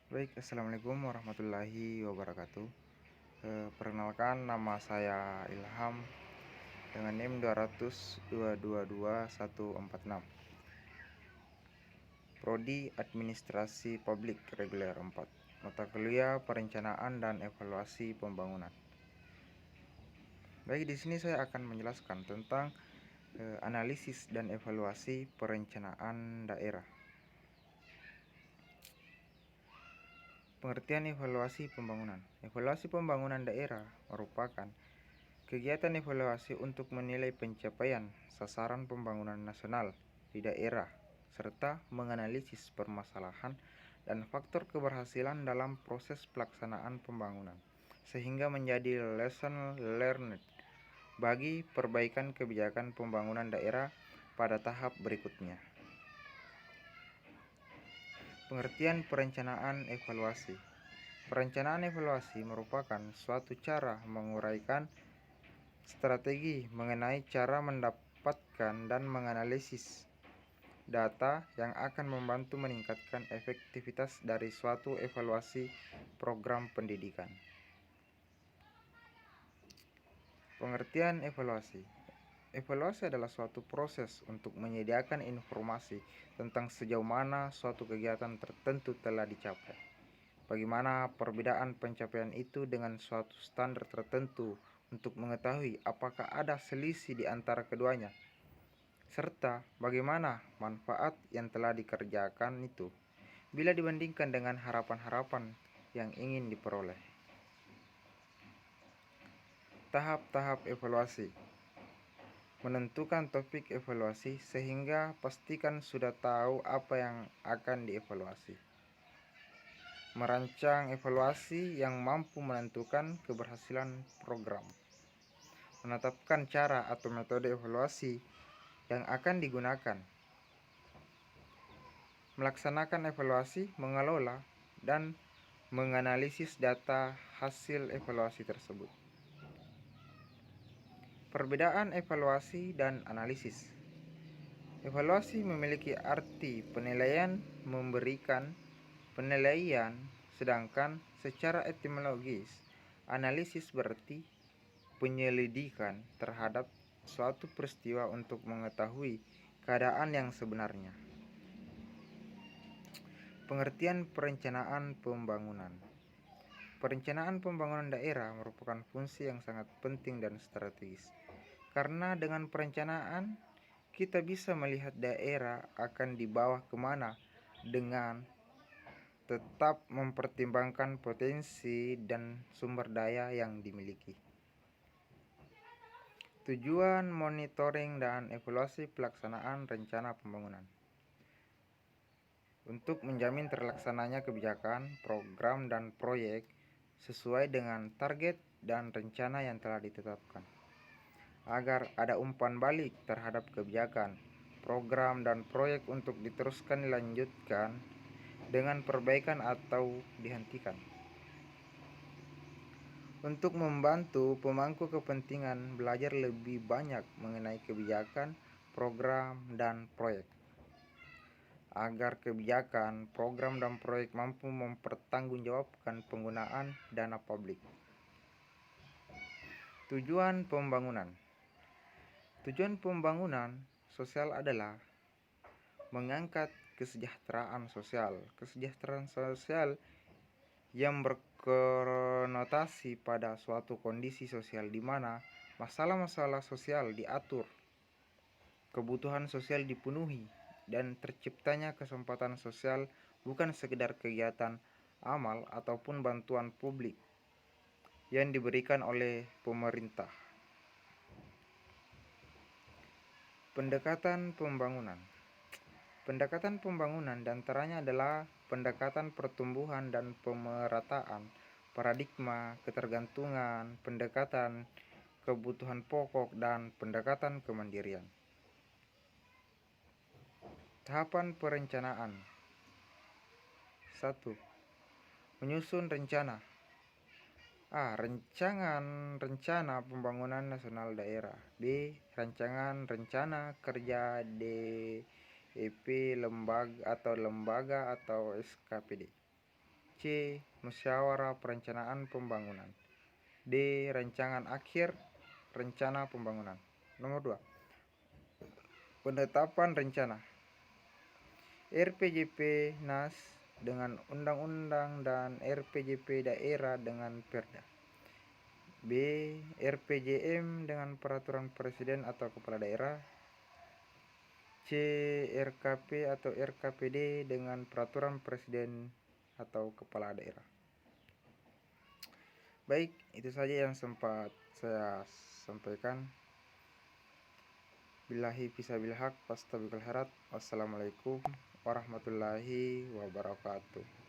Baik, assalamualaikum warahmatullahi wabarakatuh. Perkenalkan, nama saya Ilham dengan NIM 200222146. Prodi Administrasi Publik Reguler 4. Mata kuliah Perencanaan dan Evaluasi Pembangunan. Baik, di sini saya akan menjelaskan tentang analisis dan evaluasi perencanaan daerah. Pengertian evaluasi pembangunan. Evaluasi pembangunan daerah merupakan kegiatan evaluasi untuk menilai pencapaian sasaran pembangunan nasional di daerah, serta menganalisis permasalahan dan faktor keberhasilan dalam proses pelaksanaan pembangunan, sehingga menjadi lesson learned bagi perbaikan kebijakan pembangunan daerah pada tahap berikutnya. Pengertian perencanaan evaluasi. Perencanaan evaluasi merupakan suatu cara menguraikan strategi mengenai cara mendapatkan dan menganalisis data yang akan membantu meningkatkan efektivitas dari suatu evaluasi program pendidikan. Pengertian evaluasi. Evaluasi adalah suatu proses untuk menyediakan informasi tentang sejauh mana suatu kegiatan tertentu telah dicapai, bagaimana perbedaan pencapaian itu dengan suatu standar tertentu untuk mengetahui apakah ada selisih di antara keduanya, serta bagaimana manfaat yang telah dikerjakan itu bila dibandingkan dengan harapan-harapan yang ingin diperoleh. Tahap-tahap evaluasi. Menentukan topik evaluasi sehingga pastikan sudah tahu apa yang akan dievaluasi. Merancang evaluasi yang mampu menentukan keberhasilan program. Menetapkan cara atau metode evaluasi yang akan digunakan. Melaksanakan evaluasi, mengelola, dan menganalisis data hasil evaluasi tersebut. Perbedaan evaluasi dan analisis. Evaluasi memiliki arti penilaian, memberikan penilaian, sedangkan secara etimologis, analisis berarti penyelidikan terhadap suatu peristiwa untuk mengetahui keadaan yang sebenarnya. Pengertian perencanaan pembangunan. Perencanaan pembangunan daerah merupakan fungsi yang sangat penting dan strategis, karena dengan perencanaan kita bisa melihat daerah akan dibawa kemana dengan tetap mempertimbangkan potensi dan sumber daya yang dimiliki. Tujuan monitoring dan evaluasi pelaksanaan rencana pembangunan. Untuk menjamin terlaksananya kebijakan, program, dan proyek sesuai dengan target dan rencana yang telah ditetapkan. Agar ada umpan balik terhadap kebijakan, program, dan proyek untuk diteruskan dilanjutkan dengan perbaikan atau dihentikan. Untuk membantu pemangku kepentingan belajar lebih banyak mengenai kebijakan, program, dan proyek, agar kebijakan, program, dan proyek mampu mempertanggungjawabkan penggunaan dana publik. Tujuan pembangunan. Tujuan pembangunan sosial adalah mengangkat kesejahteraan sosial. Kesejahteraan sosial yang berkonotasi pada suatu kondisi sosial di mana masalah-masalah sosial diatur, kebutuhan sosial dipenuhi, dan terciptanya kesempatan sosial bukan sekedar kegiatan amal ataupun bantuan publik yang diberikan oleh pemerintah. Pendekatan pembangunan. Pendekatan pembangunan diantaranya adalah pendekatan pertumbuhan dan pemerataan, paradigma ketergantungan, pendekatan kebutuhan pokok, dan pendekatan kemandirian. Tahapan perencanaan. 1. Menyusun rencana. Rancangan rencana pembangunan nasional daerah. B. Rancangan rencana kerja DEP lembaga atau SKPD. C. Musyawarah Perencanaan Pembangunan. D. Rancangan akhir rencana pembangunan. Nomor 2. Penetapan rencana. RPJP NAS dengan undang-undang dan RPJP daerah dengan Perda. B. RPJM dengan peraturan presiden atau kepala daerah. C. RKP atau RKPD dengan peraturan presiden atau kepala daerah. Baik, itu saja yang sempat saya sampaikan. Billahi fisabilil haq, fastabiqul khairat. Wassalamualaikum warahmatullahi wabarakatuh.